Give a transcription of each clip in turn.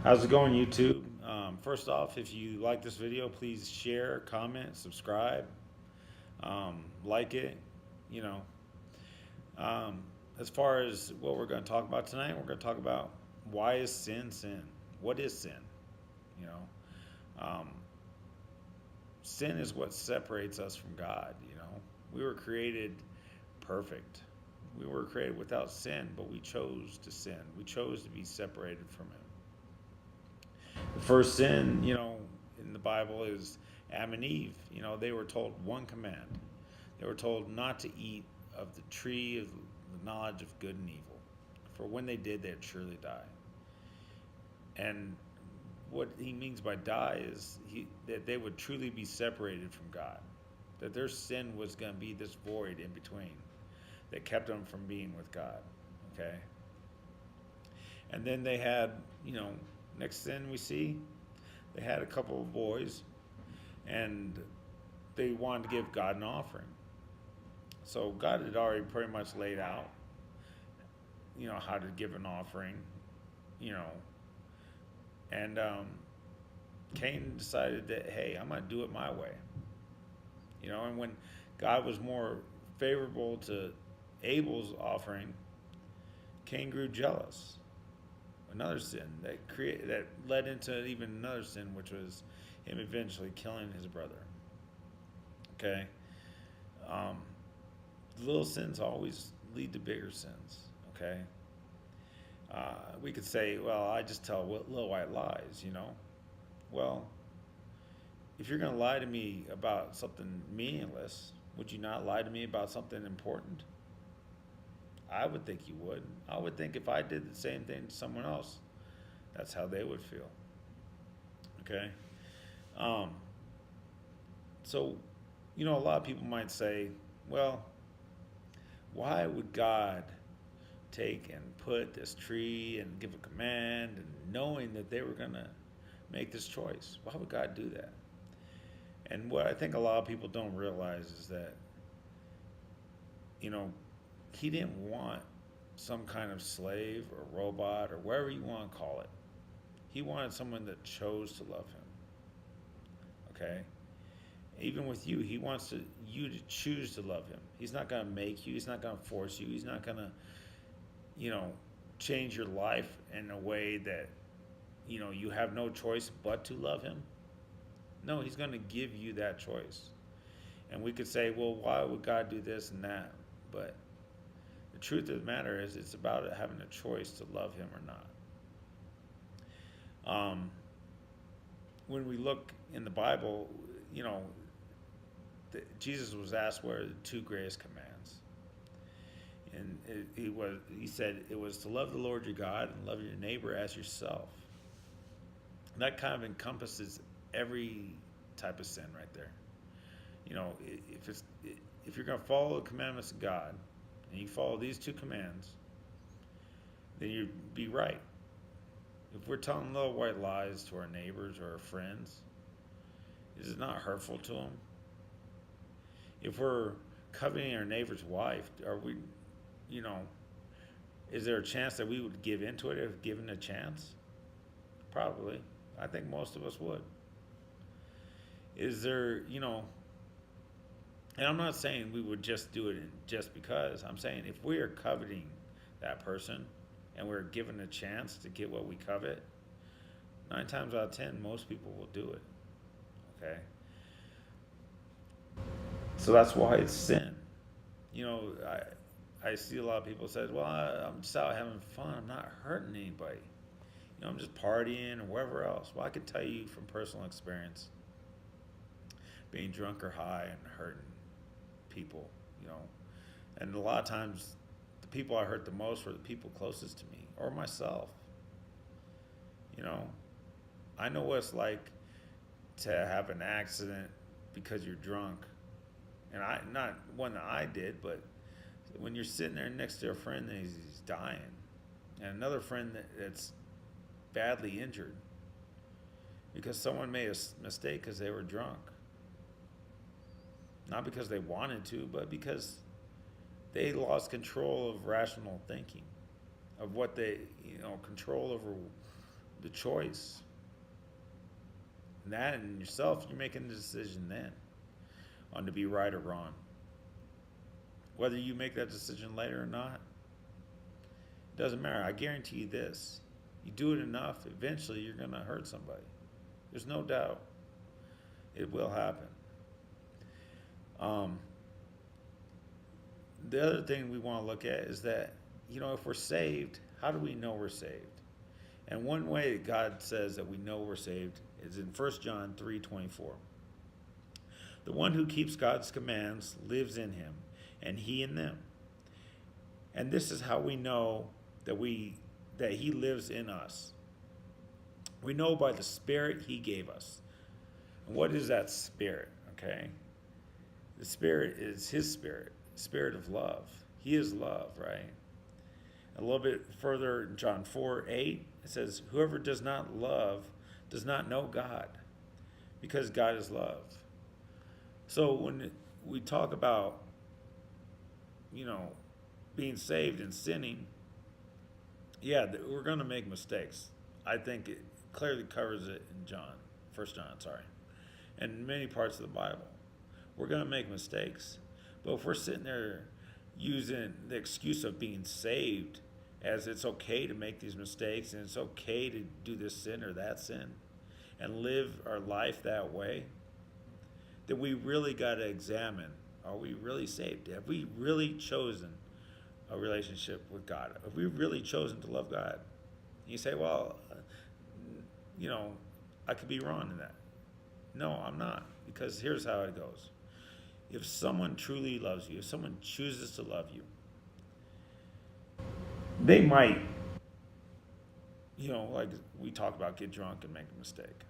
How's it going, YouTube? First off, if you like this video, please share, comment, subscribe, like it. You know, um, as far as what we're going to talk about tonight, we're going to talk about why is sin sin? What is sin? You know, um, sin is what separates us from God. We were created perfect. We were created without sin, but we chose to sin. We chose to be separated from Him. The first sin, in the Bible is Adam and Eve. They were told one command. They were told not to eat of the tree of the knowledge of good and evil. For when they did, they'd surely die. And what he means by die is that they would truly be separated from God. That their sin was going to be this void in between that kept them from being with God. Okay? And then they had, next sin we see, they had a couple of boys and they wanted to give God an offering. So God had already pretty much laid out, how to give an offering, you know, and Cain decided that, hey, I'm going to do it my way. And when God was more favorable to Abel's offering, Cain grew jealous. Another sin that led into even another sin, which was him eventually killing his brother. Okay, um, little sins always lead to bigger sins. Okay, we could say, well, I just tell little white lies. Well, if you're going to lie to me about something meaningless, would you not lie to me about something important? I would think you would. I would think if I did the same thing to someone else, that's how they would feel. Okay? Um, so, a lot of people might say, well, why would God take and put this tree and give a command and knowing that they were going to make this choice? Why would God do that? And what I think a lot of people don't realize is that, he didn't want some kind of slave or robot or whatever you want to call it. He wanted someone that chose to love him. Okay? Even with you, he wants you to choose to love him. He's not going to make you. He's not going to force you. He's not going to, change your life in a way that, you have no choice but to love him. No, he's going to give you that choice. And we could say, well, why would God do this and that? But the truth of the matter is, it's about having a choice to love him or not. When we look in the Bible, Jesus was asked what are the two greatest commands, and he said it was to love the Lord your God and love your neighbor as yourself. And that kind of encompasses every type of sin right there. If you're going to follow the commandments of God and you follow these two commands, then you'd be right. If we're telling little white lies to our neighbors or our friends, is it not hurtful to them? If we're coveting our neighbor's wife, are we, you know, is there a chance that we would give into it if given a chance? Probably. I think most of us would. Is there, and I'm not saying we would just do it just because. I'm saying if we are coveting that person and we're given a chance to get what we covet, 9 times out of 10, most people will do it. Okay? So that's why it's sin. You know, I see a lot of people say, well, I'm just out having fun. I'm not hurting anybody. I'm just partying or wherever else. Well, I can tell you from personal experience, being drunk or high and hurting people. And a lot of times the people I hurt the most were the people closest to me or myself. You know, I know what it's like to have an accident because you're drunk. And not one that I did, but when you're sitting there next to a friend and he's dying, and another friend that's badly injured because someone made a mistake because they were drunk. Not because they wanted to, but because they lost control of rational thinking, of what they, control over the choice. And that in yourself, you're making the decision then on to be right or wrong. Whether you make that decision later or not, it doesn't matter. I guarantee you this. You do it enough, eventually you're going to hurt somebody. There's no doubt. It will happen. The other thing we want to look at is that, if we're saved, how do we know we're saved? And one way that God says that we know we're saved is in 1 John 3:24. The one who keeps God's commands lives in him, and he in them. And this is how we know that he lives in us. We know by the Spirit he gave us. And what is that Spirit? Okay? The Spirit is his Spirit, Spirit of love. He is love, right? A little bit further in John 4:8, it says, whoever does not love does not know God, because God is love. So when we talk about, being saved and sinning, yeah, we're going to make mistakes. I think it clearly covers it in 1 John, and many parts of the Bible. We're going to make mistakes. But if we're sitting there using the excuse of being saved as it's okay to make these mistakes and it's okay to do this sin or that sin and live our life that way, then we really got to examine, are we really saved? Have we really chosen a relationship with God? Have we really chosen to love God? And you say, well, I could be wrong in that. No, I'm not, because here's how it goes. If someone truly loves you, if someone chooses to love you, they might, like we talk about, get drunk and make a mistake.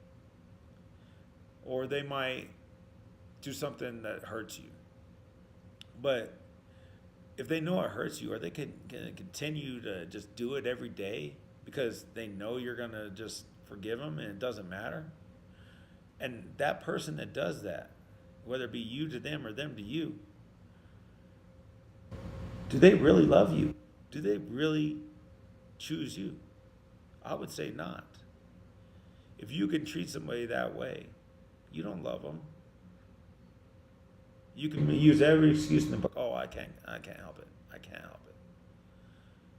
Or they might do something that hurts you. But if they know it hurts you, are they going to continue to just do it every day because they know you're going to just forgive them and it doesn't matter? And that person that does that, whether it be you to them or them to you, do they really love you? Do they really choose you? I would say not. If you can treat somebody that way, you don't love them. You can use every excuse in the book. Oh, I can't help it. I can't help it.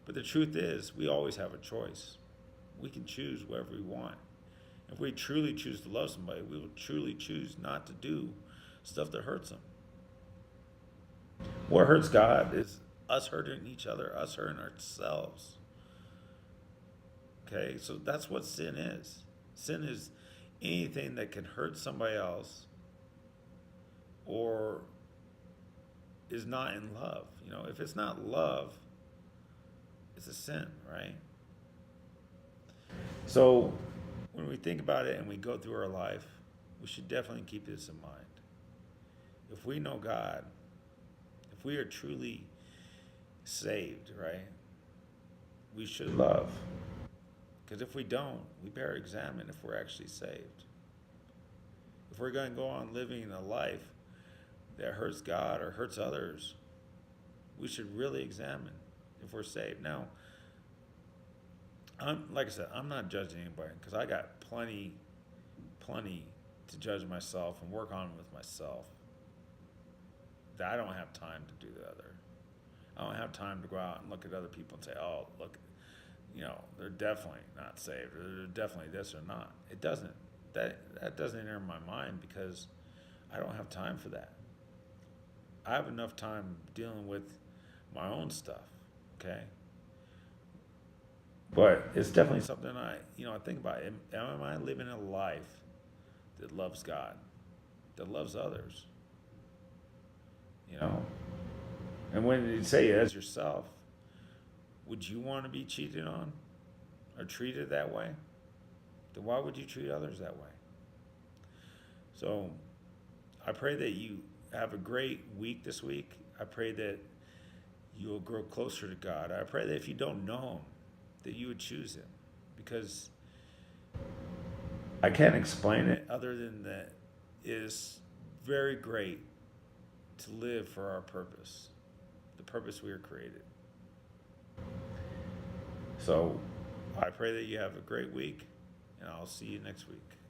But the truth is, we always have a choice. We can choose whatever we want. If we truly choose to love somebody, we will truly choose not to do stuff that hurts them. What hurts God is us hurting each other, us hurting ourselves. Okay, so that's what sin is. Sin is anything that can hurt somebody else or is not in love. If it's not love, it's a sin, right? So when we think about it and we go through our life, we should definitely keep this in mind. If we know God, if we are truly saved, right, we should love. Because if we don't, we better examine if we're actually saved. If we're going to go on living a life that hurts God or hurts others, we should really examine if we're saved. Now, like I said, I'm not judging anybody because I got plenty to judge myself and work on with myself. That I don't have time to do the other. I don't have time to go out and look at other people and say, oh, look, they're definitely not saved, or they're definitely this or not. It doesn't. That doesn't enter my mind because I don't have time for that. I have enough time dealing with my own stuff, okay? But it's definitely something I think about. Am I living a life that loves God, that loves others? And when you say it as yourself, would you want to be cheated on or treated that way? Then why would you treat others that way? So I pray that you have a great week this week. I pray that you'll grow closer to God. I pray that if you don't know him, that you would choose him, because I can't explain it other than that it is very great to live for our purpose, the purpose we were created. So I pray that you have a great week. and I'll see you next week.